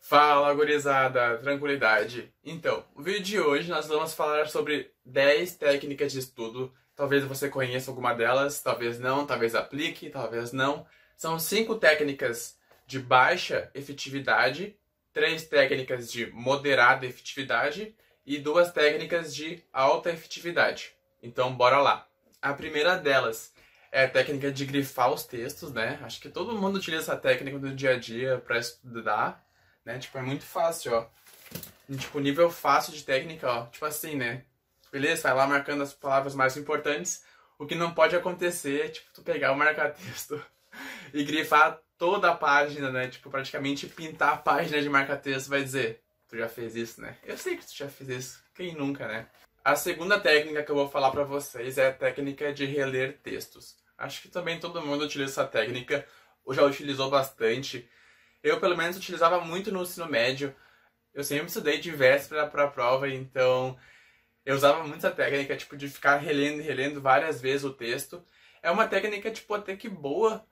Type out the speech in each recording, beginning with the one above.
Fala, gurizada, tranquilidade. Então, no vídeo de hoje nós vamos falar sobre 10 técnicas de estudo. Talvez você conheça alguma delas, talvez não, talvez aplique, talvez não. São 5 técnicas de baixa efetividade, 3 técnicas de moderada efetividade e 2 técnicas de alta efetividade. Então, bora lá. A primeira delas é a técnica de grifar os textos, né? Acho que todo mundo utiliza essa técnica no dia a dia para estudar. Né? Tipo, é muito fácil, ó. Tipo, nível fácil de técnica, ó. Tipo assim, né? Beleza? Vai lá marcando as palavras mais importantes. O que não pode acontecer é, tipo, tu pegar o marca-texto e grifar toda a página, né? Tipo, praticamente pintar a página de marca-texto. Vai dizer, tu já fez isso, né? Eu sei que tu já fez isso. Quem nunca, né? A segunda técnica que eu vou falar pra vocês é a técnica de reler textos. Acho que também todo mundo utiliza essa técnica. Ou já utilizou bastante. Eu, pelo menos, utilizava muito no ensino médio. Eu sempre estudei de véspera para a prova, então eu usava muito essa técnica, tipo, de ficar relendo e relendo várias vezes o texto. É uma técnica, tipo, até que boa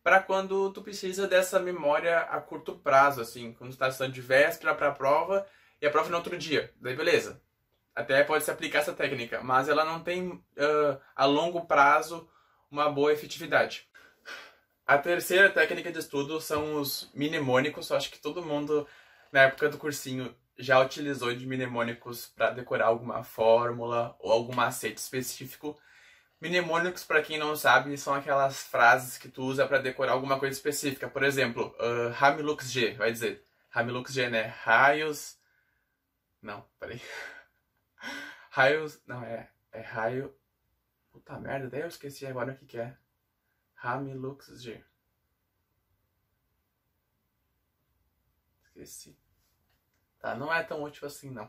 para quando tu precisa dessa memória a curto prazo, assim. Quando tu tá estudando de véspera para a prova e a prova no outro dia. Daí, beleza. Até pode se aplicar essa técnica, mas ela não tem, a longo prazo, uma boa efetividade. A terceira técnica de estudo são os mnemônicos. Eu acho que todo mundo, na época do cursinho, já utilizou de mnemônicos para decorar alguma fórmula ou algum macete específico. Mnemônicos, para quem não sabe, são aquelas frases que tu usa para decorar alguma coisa específica. Por exemplo, Hamilux G, vai dizer. Hamilux G, né? Raios... Não, peraí. Raios... Não, é raio... Puta merda, daí eu esqueci agora o que é. Hamilux G. Esqueci. Tá, não é tão útil assim, não.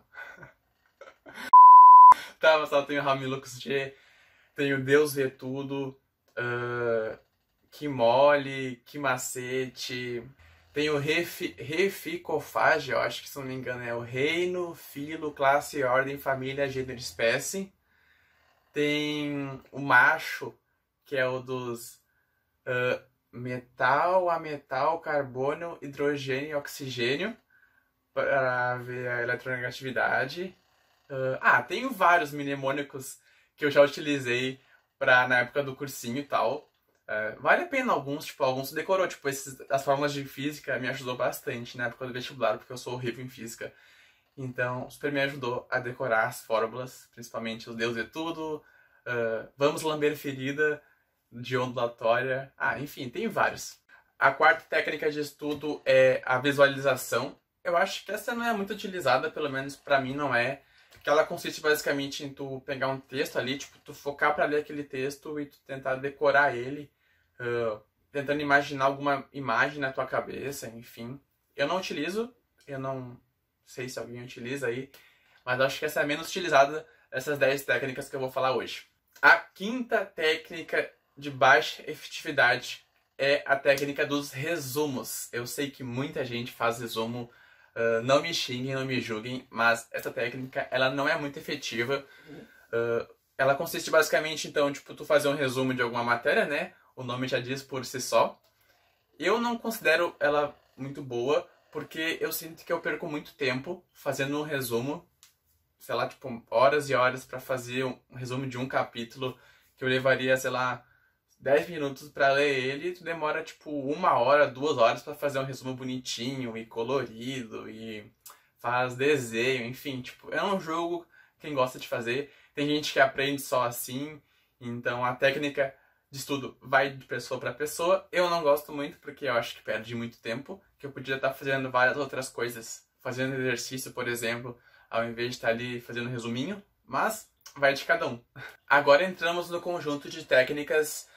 Tá, mas só tem o Hamilux G, tem o Deus vê tudo, que mole, que macete, tem o reficofage, eu acho que se não me engano é o reino, filo, classe, ordem, família, gênero, espécie. Tem o macho, que é o dos metal, ametal, carbono, hidrogênio e oxigênio, para ver a eletronegatividade. Tenho vários mnemônicos que eu já utilizei na época do cursinho e tal. Vale a pena alguns, tipo, alguns decorou, tipo, as fórmulas de física me ajudou bastante na época do vestibular, porque eu sou horrível em física. Então, super me ajudou a decorar as fórmulas, principalmente os Deus e tudo, vamos lamber ferida, de ondulatória. Enfim, tem vários. A quarta técnica de estudo é a visualização. Eu acho que essa não é muito utilizada, pelo menos pra mim não é. Que ela consiste basicamente em tu pegar um texto ali, tipo, tu focar pra ler aquele texto e tu tentar decorar ele, tentando imaginar alguma imagem na tua cabeça, enfim. Eu não utilizo, eu não sei se alguém utiliza aí, mas acho que essa é a menos utilizada dessas 10 técnicas que eu vou falar hoje. A quinta técnica de baixa efetividade é a técnica dos resumos. Eu sei que muita gente faz resumo, não me xinguem, não me julguem, mas essa técnica ela não é muito efetiva. Ela consiste basicamente, então, tipo, tu fazer um resumo de alguma matéria, né? O nome já diz por si só. Eu não considero ela muito boa, porque eu sinto que eu perco muito tempo fazendo um resumo, sei lá, tipo, horas e horas para fazer um resumo de um capítulo que eu levaria, sei lá, 10 minutos para ler ele, e tu demora tipo 1 hora, 2 horas para fazer um resumo bonitinho e colorido e faz desenho, enfim, tipo, é um jogo quem gosta de fazer. Tem gente que aprende só assim, então a técnica de estudo vai de pessoa para pessoa. Eu não gosto muito porque eu acho que perde muito tempo, que eu podia estar fazendo várias outras coisas, fazendo exercício, por exemplo, ao invés de estar ali fazendo um resuminho, mas vai de cada um. Agora entramos no conjunto de técnicas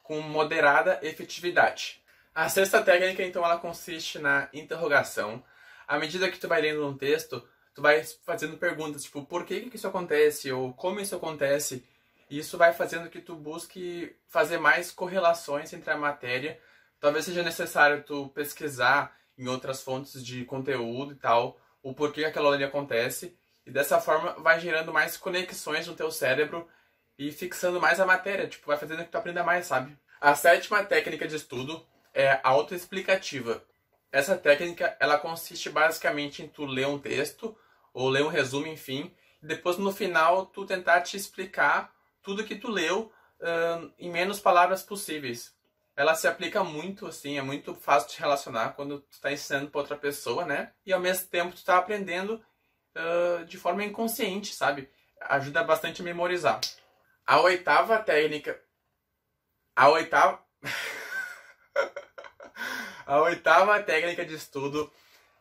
com moderada efetividade. A sexta técnica, então, ela consiste na interrogação. À medida que tu vai lendo um texto, tu vai fazendo perguntas, tipo, por que isso acontece? Ou como isso acontece? E isso vai fazendo que tu busque fazer mais correlações entre a matéria. Talvez seja necessário tu pesquisar em outras fontes de conteúdo e tal, o porquê aquela ali acontece. E dessa forma vai gerando mais conexões no teu cérebro e fixando mais a matéria, tipo, vai fazendo que tu aprenda mais, sabe? A sétima técnica de estudo é autoexplicativa. Essa técnica, ela consiste basicamente em tu ler um texto, ou ler um resumo, enfim, e depois no final tu tentar te explicar tudo que tu leu em menos palavras possíveis. Ela se aplica muito, assim, é muito fácil de relacionar quando tu está ensinando para outra pessoa, né? E ao mesmo tempo tu está aprendendo de forma inconsciente, sabe? Ajuda bastante a memorizar. A oitava técnica... A oitava... A oitava técnica de estudo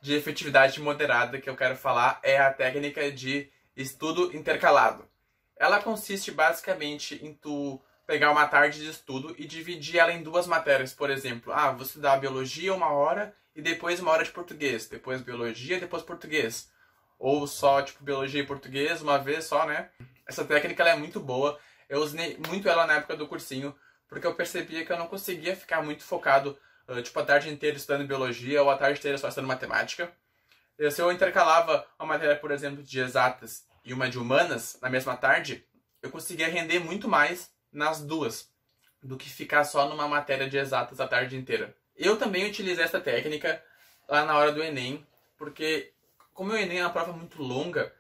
de efetividade moderada que eu quero falar é a técnica de estudo intercalado. Ela consiste basicamente em tu pegar uma tarde de estudo e dividir ela em duas matérias. Por exemplo, vou estudar biologia 1 hora e depois 1 hora de português. Depois biologia, depois português. Ou só, tipo, biologia e português, uma vez só, né? Essa técnica ela é muito boa. Eu usei muito ela na época do cursinho, porque eu percebia que eu não conseguia ficar muito focado, tipo, a tarde inteira estudando biologia ou a tarde inteira só estudando matemática. Se eu intercalava uma matéria, por exemplo, de exatas e uma de humanas na mesma tarde, eu conseguia render muito mais nas duas do que ficar só numa matéria de exatas a tarde inteira. Eu também utilizei essa técnica lá na hora do Enem, porque como o Enem é uma prova muito longa,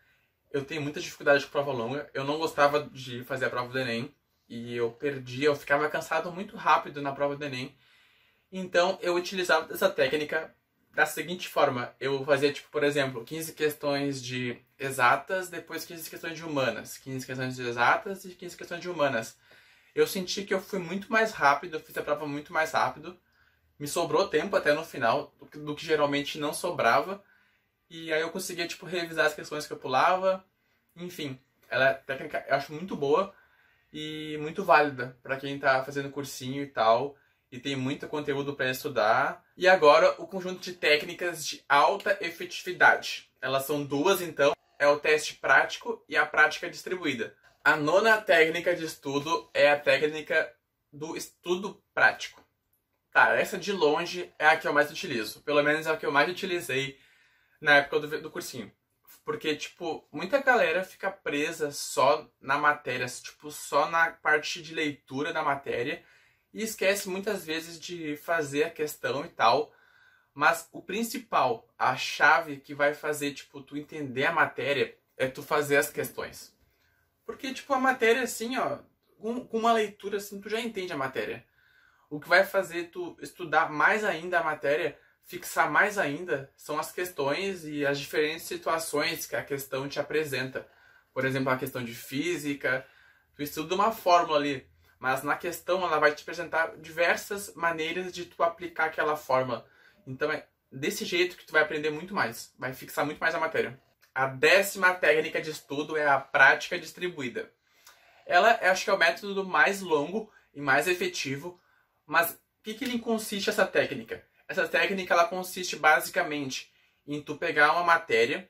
eu tenho muita dificuldade com prova longa. Eu não gostava de fazer a prova do Enem e eu ficava cansado muito rápido na prova do Enem. Então eu utilizava essa técnica da seguinte forma: eu fazia, tipo, por exemplo, 15 questões de exatas, depois 15 questões de humanas, 15 questões de exatas e 15 questões de humanas. Eu senti que eu fui muito mais rápido, eu fiz a prova muito mais rápido, me sobrou tempo até no final, do que geralmente não sobrava, e aí eu conseguia, tipo, revisar as questões que eu pulava. Enfim, ela é técnica, eu acho muito boa e muito válida para quem tá fazendo cursinho e tal, e tem muito conteúdo para estudar. E agora, o conjunto de técnicas de alta efetividade. Elas são duas, então, é o teste prático e a prática distribuída. A nona técnica de estudo é a técnica do estudo prático. Tá, essa de longe é a que eu mais utilizo. Pelo menos é a que eu mais utilizei na época do cursinho. Porque, tipo, muita galera fica presa só na matéria, tipo, só na parte de leitura da matéria, e esquece muitas vezes de fazer a questão e tal. Mas o principal, a chave que vai fazer, tipo, tu entender a matéria é tu fazer as questões. Porque, tipo, a matéria, assim, ó, com uma leitura, assim, tu já entende a matéria. O que vai fazer tu estudar mais ainda a matéria, fixar mais ainda, são as questões e as diferentes situações que a questão te apresenta. Por exemplo, a questão de física, tu estuda uma fórmula ali, mas na questão ela vai te apresentar diversas maneiras de tu aplicar aquela fórmula. Então é desse jeito que tu vai aprender muito mais, vai fixar muito mais a matéria. A 10ª técnica de estudo é a prática distribuída. Ela, eu acho que é o método mais longo e mais efetivo, mas o que consiste essa técnica? Essa técnica ela consiste basicamente em tu pegar uma matéria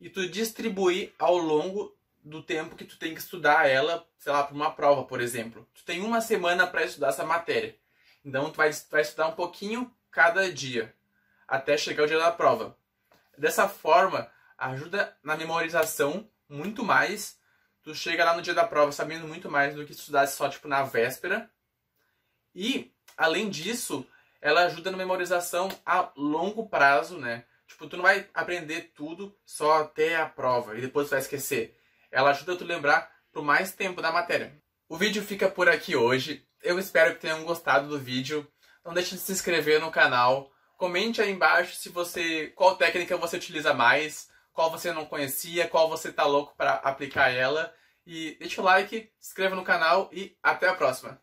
e tu distribuir ao longo do tempo que tu tem que estudar ela, sei lá, para uma prova, por exemplo. Tu tem 1 semana para estudar essa matéria. Então tu vai estudar um pouquinho cada dia, até chegar o dia da prova. Dessa forma, ajuda na memorização muito mais. Tu chega lá no dia da prova sabendo muito mais do que se estudasse só, tipo, na véspera. E, além disso, ela ajuda na memorização a longo prazo, né? Tipo, tu não vai aprender tudo só até a prova e depois tu vai esquecer. Ela ajuda tu a lembrar por mais tempo da matéria. O vídeo fica por aqui hoje. Eu espero que tenham gostado do vídeo. Não deixe de se inscrever no canal. Comente aí embaixo qual técnica você utiliza mais, qual você não conhecia, qual você tá louco para aplicar ela. E deixa o like, se inscreva no canal e até a próxima.